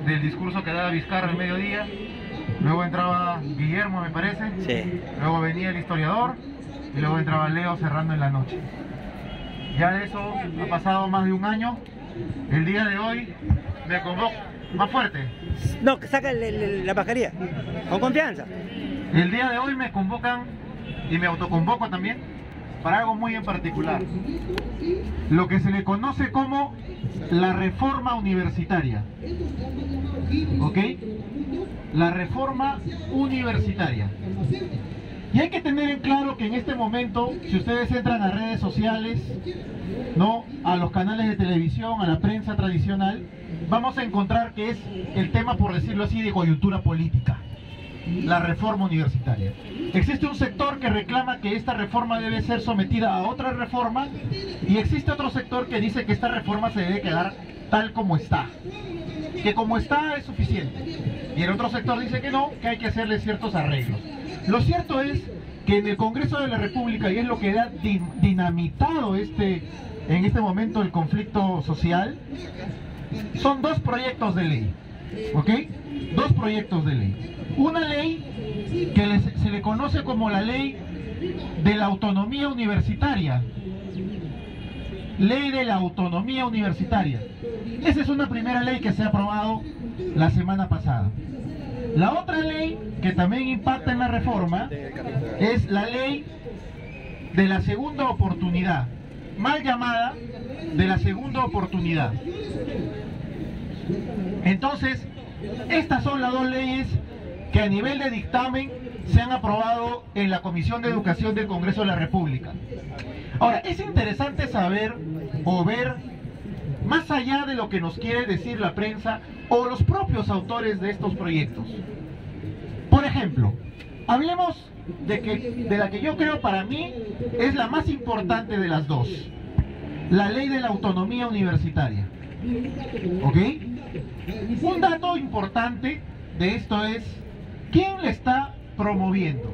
del discurso que daba Vizcarra al mediodía, luego entraba Guillermo, me parece, Sí. luego venía el historiador y luego entraba Leo cerrando en la noche. Ya de eso ha pasado más de un año. El día de hoy me convoco, más fuerte. No, que saca la mascarilla, con confianza. El día de hoy me convocan y me autoconvoco también para algo muy en particular. Lo que se le conoce como la reforma universitaria. ¿Ok? La reforma universitaria. Y hay que tener en claro que en este momento, si ustedes entran a redes sociales, ¿no?, a los canales de televisión, a la prensa tradicional, vamos a encontrar que es el tema, por decirlo así, de coyuntura política. La reforma universitaria. Existe un sector que reclama que esta reforma debe ser sometida a otra reforma y existe otro sector que dice que esta reforma se debe quedar tal como está, que como está es suficiente, y el otro sector dice que no, que hay que hacerle ciertos arreglos. Lo cierto es que en el Congreso de la República, y es lo que ha dinamitado en este momento el conflicto social, son dos proyectos de ley, ¿ok? Dos proyectos de ley. Una ley que se le conoce como la ley de la autonomía universitaria. Ley de la autonomía universitaria. Esa es una primera ley que se ha aprobado la semana pasada. La otra ley que también impacta en la reforma es la ley de la segunda oportunidad, mal llamada de la segunda oportunidad. Entonces, estas son las dos leyes que a nivel de dictamen se han aprobado en la Comisión de Educación del Congreso de la República. Ahora, es interesante saber o ver más allá de lo que nos quiere decir la prensa o los propios autores de estos proyectos. Por ejemplo, hablemos de la que yo creo para mí es la más importante de las dos, la ley de la autonomía universitaria. ¿Ok? Un dato importante de esto es, ¿quién la está promoviendo?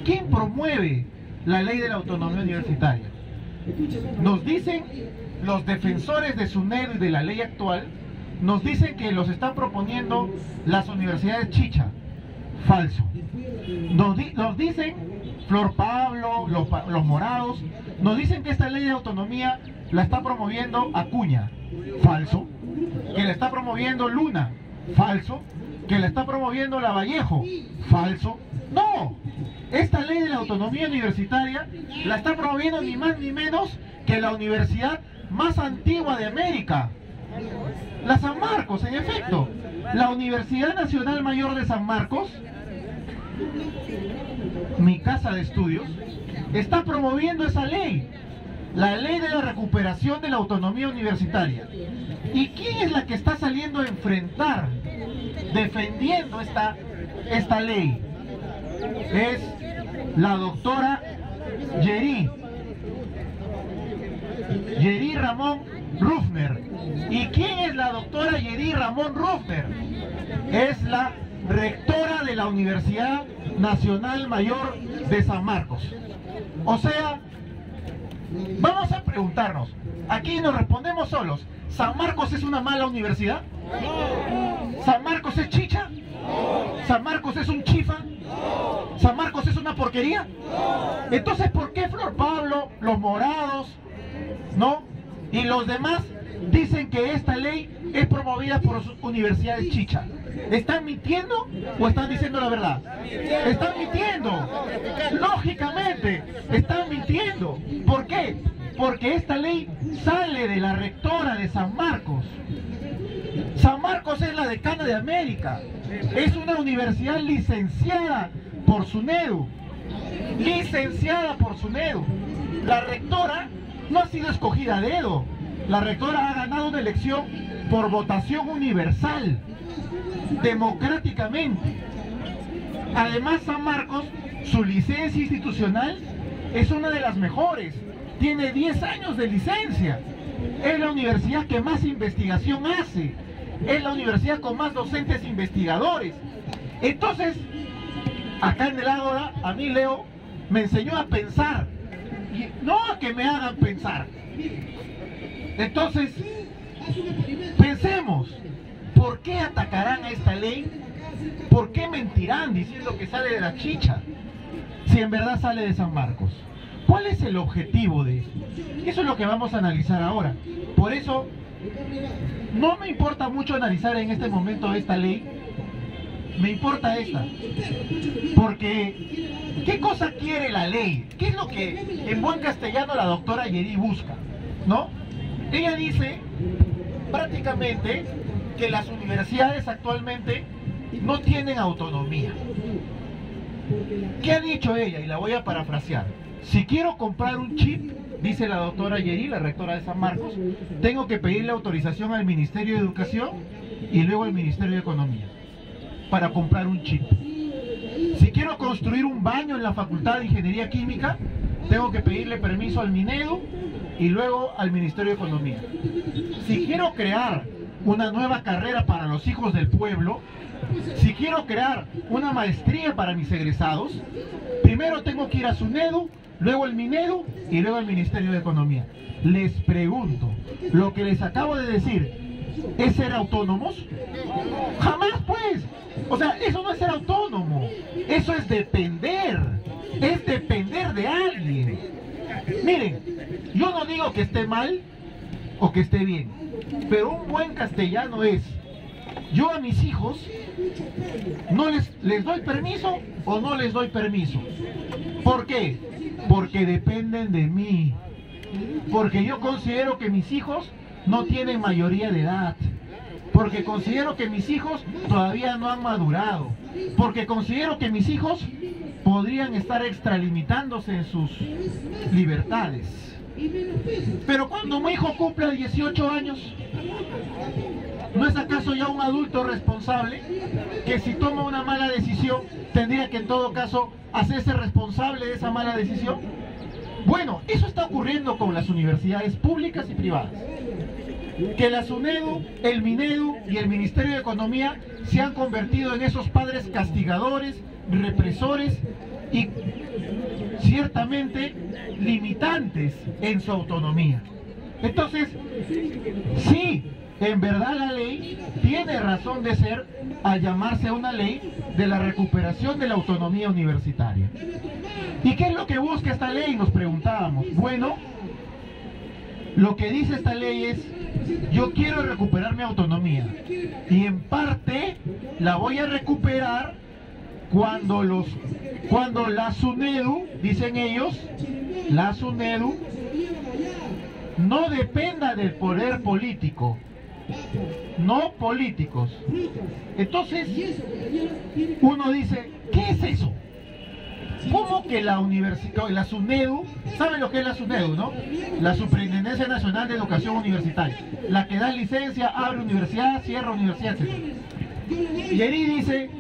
¿Quién promueve la ley de la autonomía universitaria? Nos dicen los defensores de SUNEDU y de la ley actual, nos dicen que los están proponiendo las universidades chicha. Falso. Nos dicen Flor Pablo, los morados, nos dicen que esta ley de autonomía la está promoviendo Acuña. Falso. Que la está promoviendo Luna. Falso. Que la está promoviendo Lavallejo. Falso. No. Esta ley de la autonomía universitaria la está promoviendo ni más ni menos que la universidad más antigua de América, la San Marcos. En efecto, la Universidad Nacional Mayor de San Marcos, mi casa de estudios, está promoviendo esa ley, la ley de la recuperación de la autonomía universitaria. ¿Y quién es la que está saliendo a enfrentar, defendiendo esta ley? Es la doctora Yeri Ramón Ruffner. ¿Y quién es la doctora Yeri Ramón Ruffner? Es la rectora de la Universidad Nacional Mayor de San Marcos. O sea, vamos a preguntarnos, aquí nos respondemos solos, ¿San Marcos es una mala universidad? ¿San Marcos es chicha? ¿San Marcos es un chifa? ¿San Marcos es una porquería? Entonces, ¿por qué Flor Pablo, los morados, ¿no?, y los demás dicen que esta ley es promovida por universidades chicha? ¿Están mintiendo o están diciendo la verdad? Están mintiendo. Lógicamente, están mintiendo. ¿Por qué? Porque esta ley sale de la rectora de San Marcos. San Marcos es la decana de América. Es una universidad licenciada por SUNEDU. Licenciada por SUNEDU. La rectora no ha sido escogida a dedo. La rectora ha ganado una elección por votación universal, democráticamente. Además, San Marcos, su licencia institucional es una de las mejores. Tiene 10 años de licencia. Es la universidad que más investigación hace. Es la universidad con más docentes investigadores. Entonces, acá en el Ágora, a mí Leo me enseñó a pensar, y no a que me hagan pensar. Entonces, pensemos, ¿por qué atacarán a esta ley? ¿Por qué mentirán diciendo que sale de la chicha si en verdad sale de San Marcos? ¿Cuál es el objetivo de eso? Eso es lo que vamos a analizar ahora. Por eso, no me importa mucho analizar en este momento esta ley. Me importa esta. Porque, ¿qué cosa quiere la ley? ¿Qué es lo que en buen castellano la doctora Yeri busca? ¿No? Ella dice, prácticamente, que las universidades actualmente no tienen autonomía. ¿Qué ha dicho ella? Y la voy a parafrasear. Si quiero comprar un chip, dice la doctora Yeri, la rectora de San Marcos, tengo que pedirle autorización al Ministerio de Educación y luego al Ministerio de Economía para comprar un chip. Si quiero construir un baño en la Facultad de Ingeniería Química, tengo que pedirle permiso al Minedu y luego al Ministerio de Economía. Si quiero crear una nueva carrera para los hijos del pueblo, si quiero crear una maestría para mis egresados, primero tengo que ir a SUNEDU, luego al Minedu y luego al Ministerio de Economía. Les pregunto, ¿lo que les acabo de decir es ser autónomos? Jamás, pues. O sea, eso no es ser autónomo, eso es depender de alguien. Miren, yo no digo que esté mal o que esté bien, pero un buen castellano es: yo a mis hijos no les doy permiso o no les doy permiso. ¿Por qué? Porque dependen de mí. Porque yo considero que mis hijos no tienen mayoría de edad. Porque considero que mis hijos todavía no han madurado. Porque considero que mis hijos podrían estar extralimitándose en sus libertades. Pero cuando mi hijo cumpla 18 años, ¿no es acaso ya un adulto responsable que si toma una mala decisión tendría que en todo caso hacerse responsable de esa mala decisión? Bueno, eso está ocurriendo con las universidades públicas y privadas. Que la SUNEDU, el Minedu y el Ministerio de Economía se han convertido en esos padres castigadores, represores y ciertamente limitantes en su autonomía. Entonces, sí, en verdad la ley tiene razón de ser al llamarse una ley de la recuperación de la autonomía universitaria. ¿Y qué es lo que busca esta ley? Nos preguntábamos. Bueno, lo que dice esta ley es: yo quiero recuperar mi autonomía y en parte la voy a recuperar cuando la SUNEDU, dicen ellos, la SUNEDU no dependa del poder político, no políticos. Entonces uno dice, ¿qué es eso? ¿Cómo que la universidad, la SUNEDU, saben lo que es la SUNEDU, no? La Superintendencia Nacional de Educación Universitaria, la que da licencia, abre universidad, cierra universidad, etc. Yeri dice,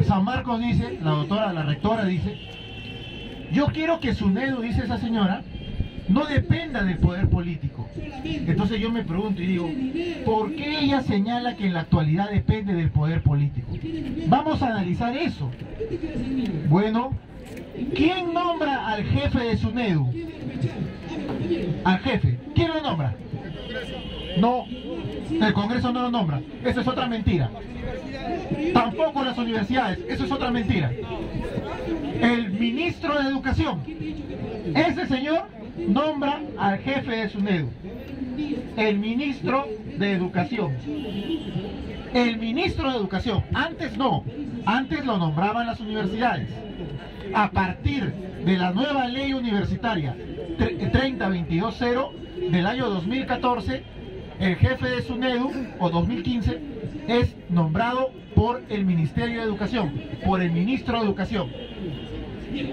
San Marcos dice, la doctora, la rectora dice, yo quiero que SUNEDU, dice esa señora, no dependa del poder político. Entonces yo me pregunto y digo, ¿por qué ella señala que en la actualidad depende del poder político? Vamos a analizar eso. Bueno, ¿quién nombra al jefe de SUNEDU? Al jefe, ¿quién lo nombra? No, el Congreso no lo nombra. Eso es otra mentira. Tampoco las universidades, eso es otra mentira. El ministro de Educación, ese señor nombra al jefe de SUNEDU. El ministro de Educación. El ministro de Educación. Antes no, antes lo nombraban las universidades. A partir de la nueva ley universitaria 30.22.0 del año 2014, el jefe de SUNEDU, o 2015, es nombrado por el Ministerio de Educación, por el ministro de Educación.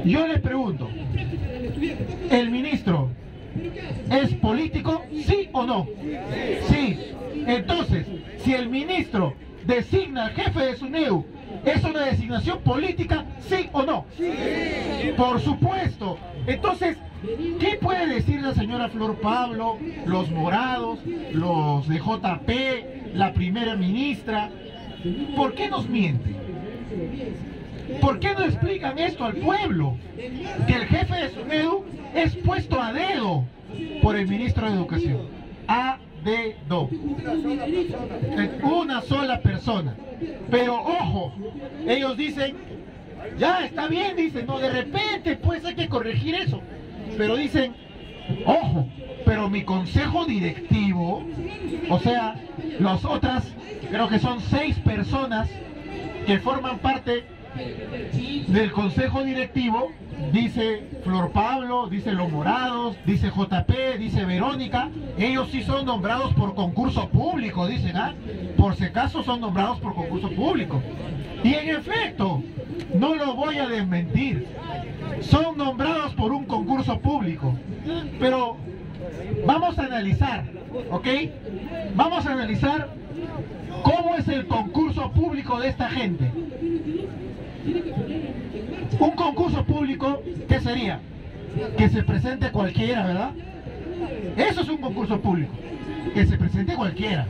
Yo les pregunto, ¿el ministro es político, sí o no? Sí. Entonces, si el ministro designa al jefe de SUNEDU, ¿es una designación política, sí o no? Sí. Por supuesto. Entonces, ¿qué puede decir la señora Flor Pablo, los morados, los de JP, la primera ministra? ¿Por qué nos mienten? ¿Por qué no explican esto al pueblo? Que el jefe de SUNEDU es puesto a dedo por el ministro de Educación. A dedo. Una sola persona. Pero ojo, ellos dicen, ya está bien, dicen, no, de repente pues hay que corregir eso. Pero dicen, ojo, pero mi consejo directivo, o sea, las otras, creo que son 6 personas que forman parte del consejo directivo, dice Flor Pablo, dice Los Morados, dice JP, dice Verónica, ellos sí son nombrados por concurso público, dicen, por si acaso son nombrados por concurso público. Y en efecto, no lo voy a desmentir, son nombrados por un concurso público. Pero vamos a analizar, ¿ok? Vamos a analizar cómo es el concurso público de esta gente. Un concurso público, ¿qué sería? Que se presente cualquiera, ¿verdad? Eso es un concurso público, que se presente cualquiera.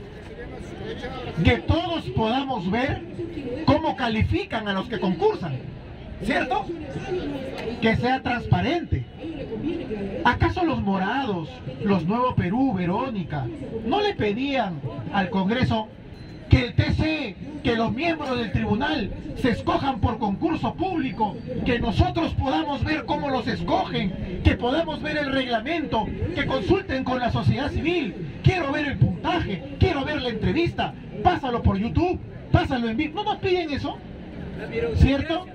Que todos podamos ver cómo califican a los que concursan, ¿cierto? Que sea transparente. ¿Acaso los Morados, los Nuevo Perú, Verónica, no le pedían al Congreso que el TC, que los miembros del tribunal se escojan por concurso público, que nosotros podamos ver cómo los escogen, que podamos ver el reglamento, que consulten con la sociedad civil? Quiero ver el puntaje, quiero ver la entrevista, pásalo por YouTube, pásalo en vivo. ¿No nos piden eso? ¿Cierto?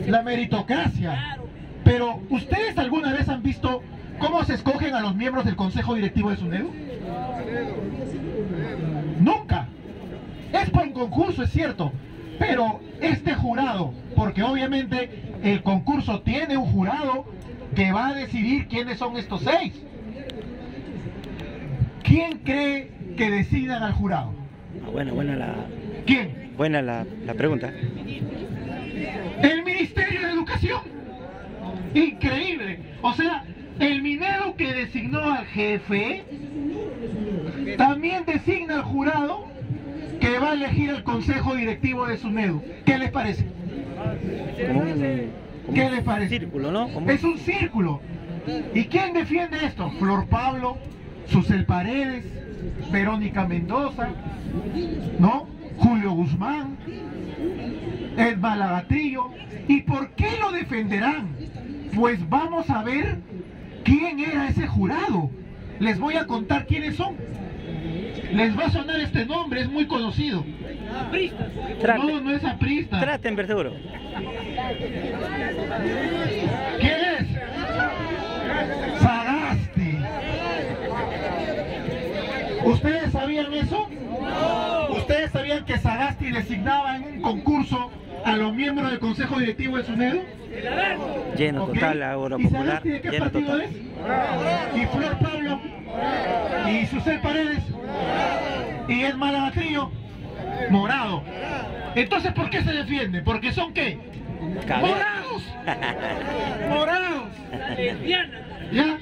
La meritocracia. Pero, ¿ustedes alguna vez han visto cómo se escogen a los miembros del Consejo Directivo de SUNEDU? Nunca. Es por un concurso, es cierto, pero este jurado, porque obviamente el concurso tiene un jurado que va a decidir quiénes son estos 6. ¿Quién cree que decidan al jurado? ¿Quién? Buena la pregunta. El Ministerio de Educación. Increíble. O sea, el Minedu, que designó al jefe, también designa al jurado que va a elegir el consejo directivo de SUNEDU. ¿Qué les parece? ¿Qué les parece? Círculo, ¿no? Es un círculo. ¿Y quién defiende esto? Flor Pablo, Susel Paredes, Verónica Mendoza, ¿no? Julio Guzmán, Edma Lagatrillo. ¿Y por qué lo defenderán? Pues vamos a ver quién era ese jurado. Les voy a contar quiénes son. Les va a sonar este nombre, es muy conocido. No, no es aprista. Traten, seguro. ¿Quién es? Sagasti. ¿Ustedes sabían eso? ¿Ustedes sabían que Sagasti designaba en un concurso a los miembros del Consejo Directivo de SUNEDU? Lleno total, Ahora ¿Y Popular. Sagasti de qué Lleno partido total. es? ¿Y Flor Pablo? ¿Y Susel Paredes? ¿Y Edma Lagatrillo? Morado. Entonces, ¿por qué se defiende? ¿Porque son qué? ¡Morados! ¡Morados! ¿Ya?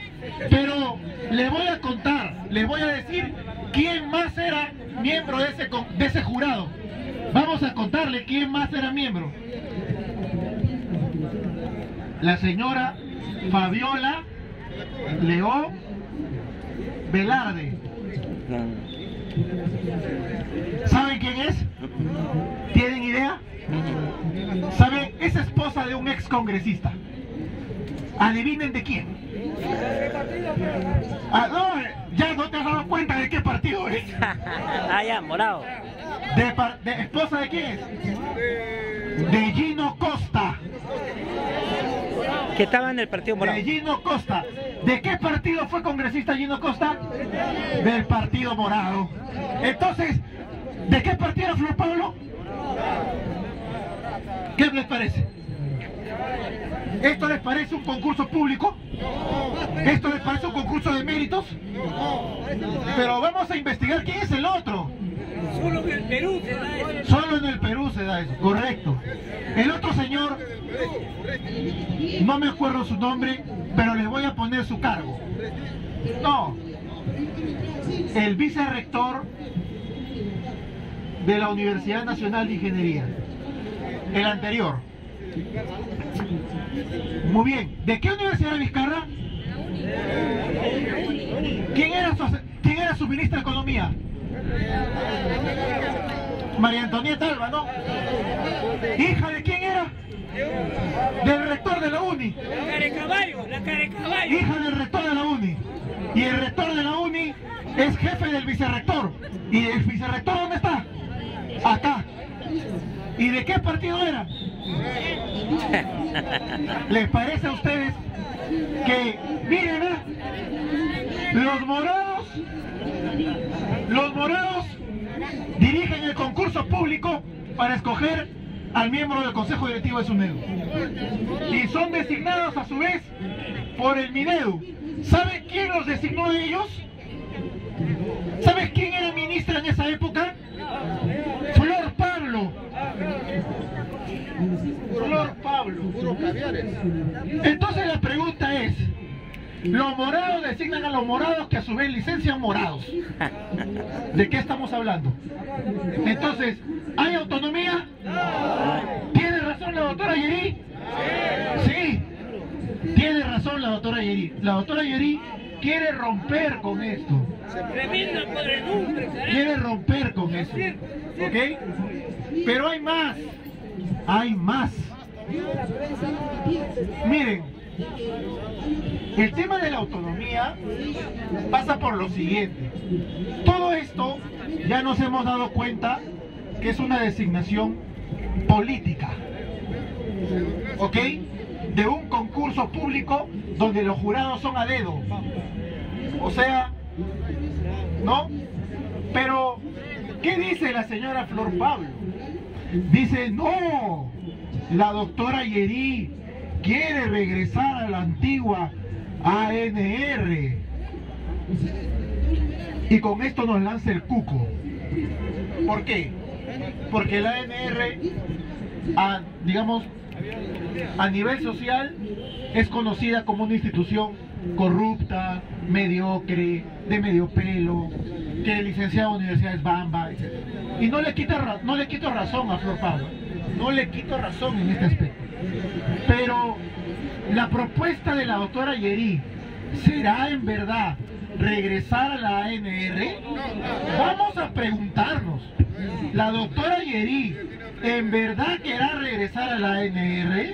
Pero les voy a contar, les voy a decir quién más era miembro de ese jurado. Vamos a contarle quién más era miembro. La señora Fabiola León Velarde. ¿Saben quién es? ¿Tienen idea? ¿Saben? Es esposa de un ex congresista. Adivinen de quién. No, ya no te has dado cuenta de qué partido es. Ya, Morado. ¿Esposa de quién es? De Gino Costa. Que estaba en el Partido Morado. De Gino Costa. ¿De qué partido fue congresista Gino Costa? Del Partido Morado. Entonces, ¿de qué partido era Flor Pablo? ¿Qué les parece? ¿Esto les parece un concurso público? ¿Esto les parece un concurso de méritos? Pero vamos a investigar quién es el otro. Solo en el Perú se da eso. Solo en el Perú se da eso, correcto. El otro señor, no me acuerdo su nombre, pero les voy a poner su cargo. No, el vicerrector de la Universidad Nacional de Ingeniería. El anterior. Muy bien. ¿De qué universidad de Vizcarra? ¿Quién era era su ministra de Economía? María Antonieta Alba, ¿no? ¿Hija de quién era? Del rector de la UNI. La cara de caballo. Hija del rector de la UNI. Y el rector de la UNI es jefe del vicerrector. ¿Y el vicerrector dónde está? Acá. ¿Y de qué partido era? ¿Les parece a ustedes que, miren, los morados dirigen el concurso público para escoger al miembro del Consejo Directivo de SUNEDU? Y son designados a su vez por el Minedu. ¿Sabe quién los designó de ellos? ¿Sabes quién era ministra en esa época? Flor Pablo. Flor Pablo. Entonces la pregunta es, los morados designan a los morados que a su vez licencian morados. ¿De qué estamos hablando? Entonces, ¿hay autonomía? ¿Tiene razón la doctora Yeri? Sí, tiene razón la doctora Yeri. La doctora Yeri quiere romper con esto. Quiere romper con eso. ¿Ok? Pero hay más. Hay más. Miren, el tema de la autonomía pasa por lo siguiente. Todo esto ya nos hemos dado cuenta que es una designación política, ¿ok? De un concurso público donde los jurados son a dedo. O sea, ¿no? Pero, ¿qué dice la señora Flor Pablo? Dice, no, la doctora Yeri quiere regresar a la antigua ANR. Y con esto nos lanza el cuco. ¿Por qué? Porque la ANR, digamos, a nivel social, es conocida como una institución corrupta, mediocre, de medio pelo, que licenciada en universidades bamba, etc. Y no le quito razón a Flor Pablo, no le quito razón en este aspecto. Pero la propuesta de la doctora Yeri, ¿será en verdad regresar a la ANR? Vamos a preguntarnos, ¿la doctora Yeri en verdad querrá regresar a la ANR?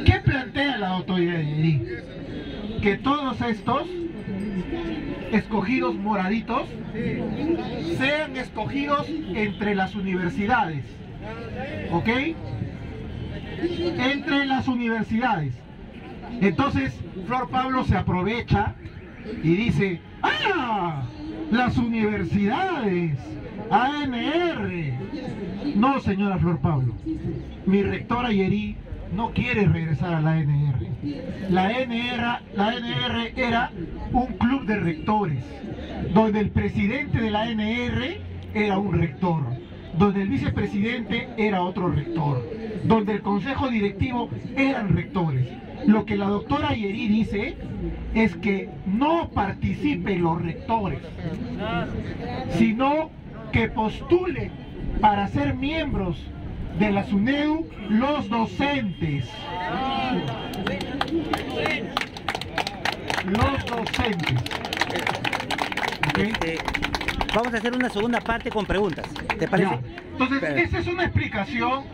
¿Qué plantea la doctora Yeri? Que todos estos escogidos moraditos sean escogidos entre las universidades, ¿ok? Entre las universidades. Entonces Flor Pablo se aprovecha y dice, ¡ah! Las universidades, ANR. No, señora Flor Pablo, mi rectora Yeri no quiere regresar a la ANR. La ANR era un club de rectores, donde el presidente de la ANR era un rector, donde el vicepresidente era otro rector, donde el consejo directivo eran rectores. Lo que la doctora Yeri dice es que no participen los rectores, sino que postulen para ser miembros de la SUNEDU los docentes. Los docentes. ¿Okay? Vamos a hacer una segunda parte con preguntas, ¿te parece? Ya. Entonces, esa es una explicación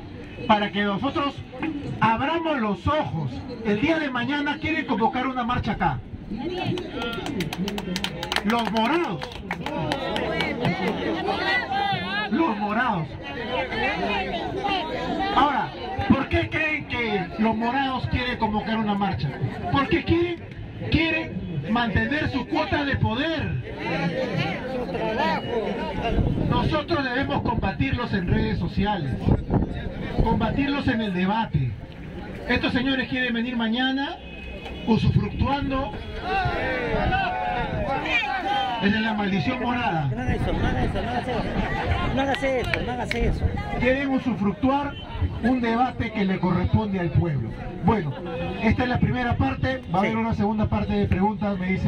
para que nosotros abramos los ojos. El día de mañana quieren convocar una marcha acá. Los morados. Los morados. Ahora, ¿por qué creen que los morados quieren convocar una marcha? Porque quieren mantener su cuota de poder. Nosotros debemos combatirlos en redes sociales, combatirlos en el debate. Estos señores quieren venir mañana usufructuando de la maldición morada. No hagas eso, no hagas eso, no hagas eso, no hagas eso. Quieren usufructuar un debate que le corresponde al pueblo. Bueno, esta es la primera parte, va a haber una segunda parte de preguntas, me dice.